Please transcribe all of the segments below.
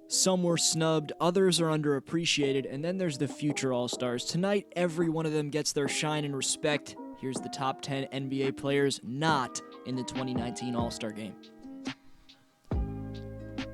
Some were snubbed, others are underappreciated, and then there's the future All-Stars. Tonight, every one of them gets their shine and respect. Here's the top 10 NBA players not in the 2019 All-Star Game.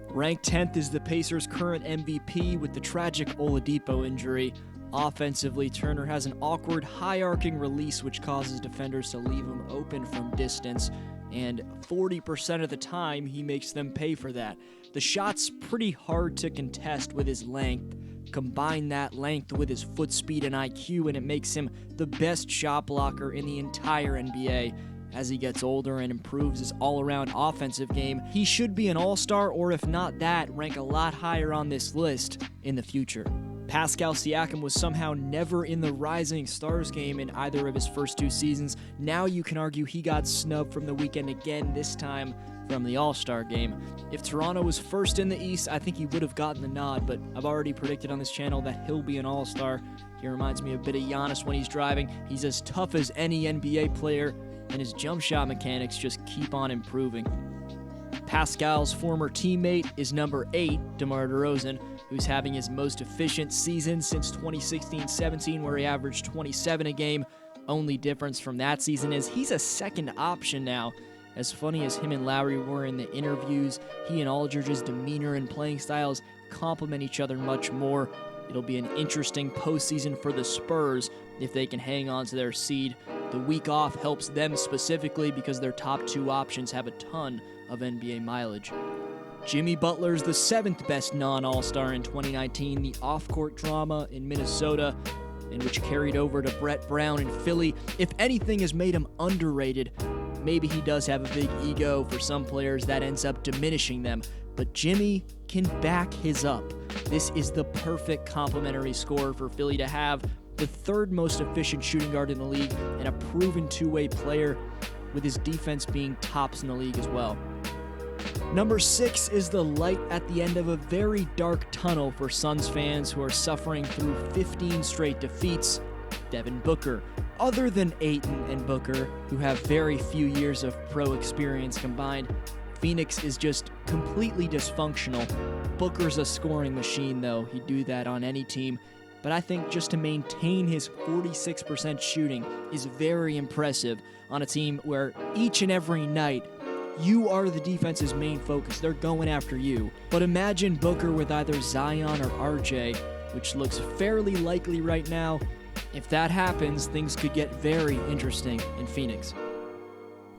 Ranked 10th is the Pacers' current MVP with the tragic Oladipo injury. Offensively, Turner has an awkward, high-arcing release which causes defenders to leave him open from distance, and 40% of the time, he makes them pay for that. The shot's pretty hard to contest with his length. Combine that length with his foot speed and IQ, and it makes him the best shot blocker in the entire NBA. As he gets older and improves his all-around offensive game, he should be an all-star, or if not that, rank a lot higher on this list in the future. Pascal Siakam was somehow never in the Rising Stars game in either of his first two seasons. Now you can argue he got snubbed from the weekend again, this time from the All-Star game. If Toronto was first in the East, I think he would have gotten the nod, but I've already predicted on this channel that he'll be an All-Star. He reminds me a bit of Giannis when he's driving. He's as tough as any NBA player, and his jump shot mechanics just keep on improving. Pascal's former teammate is number 8, DeMar DeRozan, who's having his most efficient season since 2016-17, where he averaged 27 a game. Only difference from that season is he's a second option now. As funny as him and Lowry were in the interviews, he and Aldridge's demeanor and playing styles complement each other much more. It'll be an interesting postseason for the Spurs if they can hang on to their seed. The week off helps them specifically because their top two options have a ton of NBA mileage. Jimmy Butler's the 7th best non-All-Star in 2019. The off-court drama in Minnesota, and which carried over to Brett Brown in Philly, if anything has made him underrated. Maybe he does have a big ego for some players that ends up diminishing them, but Jimmy can back his up. This is the perfect complementary scorer for Philly to have, the 3rd most efficient shooting guard in the league, and a proven two-way player, with his defense being tops in the league as well. Number 6 is the light at the end of a very dark tunnel for Suns fans who are suffering through 15 straight defeats, Devin Booker. Other than Ayton and Booker, who have very few years of pro experience combined, Phoenix is just completely dysfunctional. Booker's a scoring machine, though. He'd do that on any team. But I think just to maintain his 46% shooting is very impressive on a team where each and every night, you are the defense's main focus. They're going after you. But imagine Booker with either Zion or RJ, which looks fairly likely right now. If that happens, things could get very interesting in Phoenix.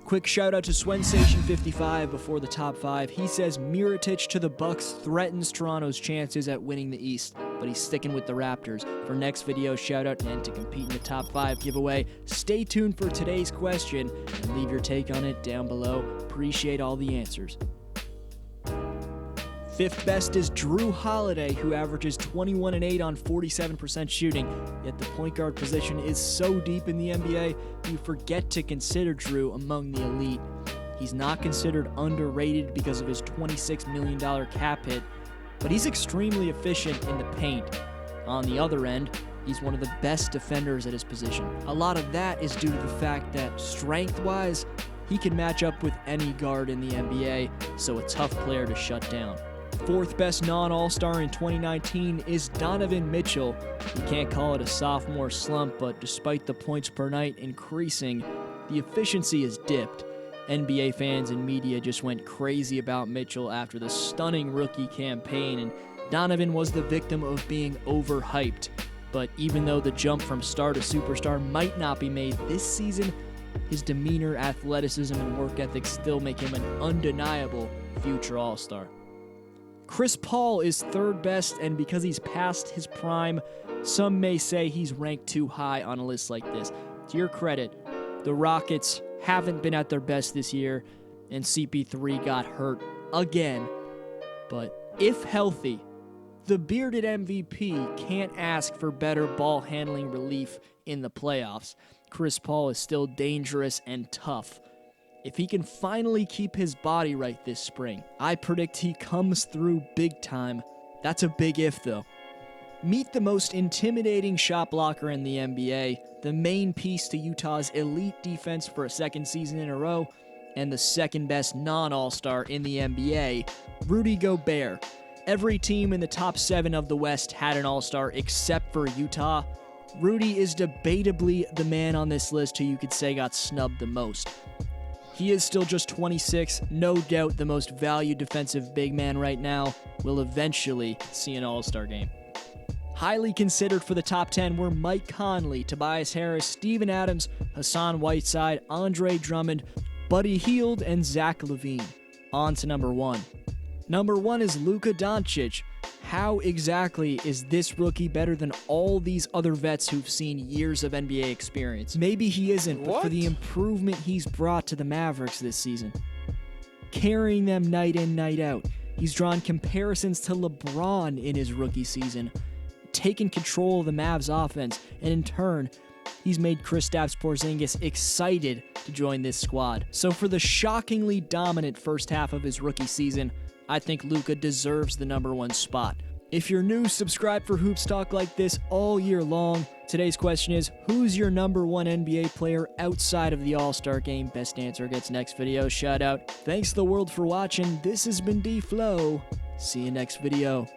Quick shout out to Swensation55 before the top 5. He says Mirotic to the Bucks threatens Toronto's chances at winning the East, but he's sticking with the Raptors. For next video shout out and to compete in the top 5 giveaway, stay tuned for today's question and leave your take on it down below. Appreciate all the answers. 5th best is Drew Holiday, who averages 21 and 8 on 47% shooting. Yet the point guard position is so deep in the NBA, you forget to consider Drew among the elite. He's not considered underrated because of his $26 million cap hit, but he's extremely efficient in the paint. On the other end, he's one of the best defenders at his position. A lot of that is due to the fact that strength-wise, he can match up with any guard in the NBA, so a tough player to shut down. 4th best non-All-Star in 2019 is Donovan Mitchell. You can't call it a sophomore slump, but despite the points per night increasing, the efficiency has dipped. NBA fans and media just went crazy about Mitchell after the stunning rookie campaign, and Donovan was the victim of being overhyped. But even though the jump from star to superstar might not be made this season, his demeanor, athleticism, and work ethic still make him an undeniable future All-Star. Chris Paul is 3rd best, and because he's past his prime, some may say he's ranked too high on a list like this. To your credit, the Rockets haven't been at their best this year, and CP3 got hurt again. But if healthy, the bearded MVP can't ask for better ball handling relief in the playoffs. Chris Paul is still dangerous and tough. If he can finally keep his body right this spring, I predict he comes through big time. That's a big if, though. Meet the most intimidating shot blocker in the NBA, the main piece to Utah's elite defense for a 2nd season in a row, and the 2nd best non-All-Star in the NBA, Rudy Gobert. Every team in the top 7 of the West had an All-Star except for Utah. Rudy is debatably the man on this list who you could say got snubbed the most. He is still just 26, no doubt the most valued defensive big man right now, will eventually see an All-Star game. Highly considered for the top 10 were Mike Conley, Tobias Harris, Steven Adams, Hassan Whiteside, Andre Drummond, Buddy Hield, and Zach LaVine. On to number 1. Number 1 is Luka Doncic. How exactly is this rookie better than all these other vets who've seen years of NBA experience? Maybe he isn't, but for the improvement he's brought to the Mavericks this season. Carrying them night in, night out. He's drawn comparisons to LeBron in his rookie season, taken control of the Mavs offense, and in turn, he's made Kristaps Porzingis excited to join this squad. So for the shockingly dominant first half of his rookie season, I think Luka deserves the number 1 spot. If you're new, subscribe for Hoops Talk like this all year long. Today's question is, who's your number 1 NBA player outside of the All-Star game? Best answer gets next video shout out. Thanks the world for watching. This has been Dflow. See you next video.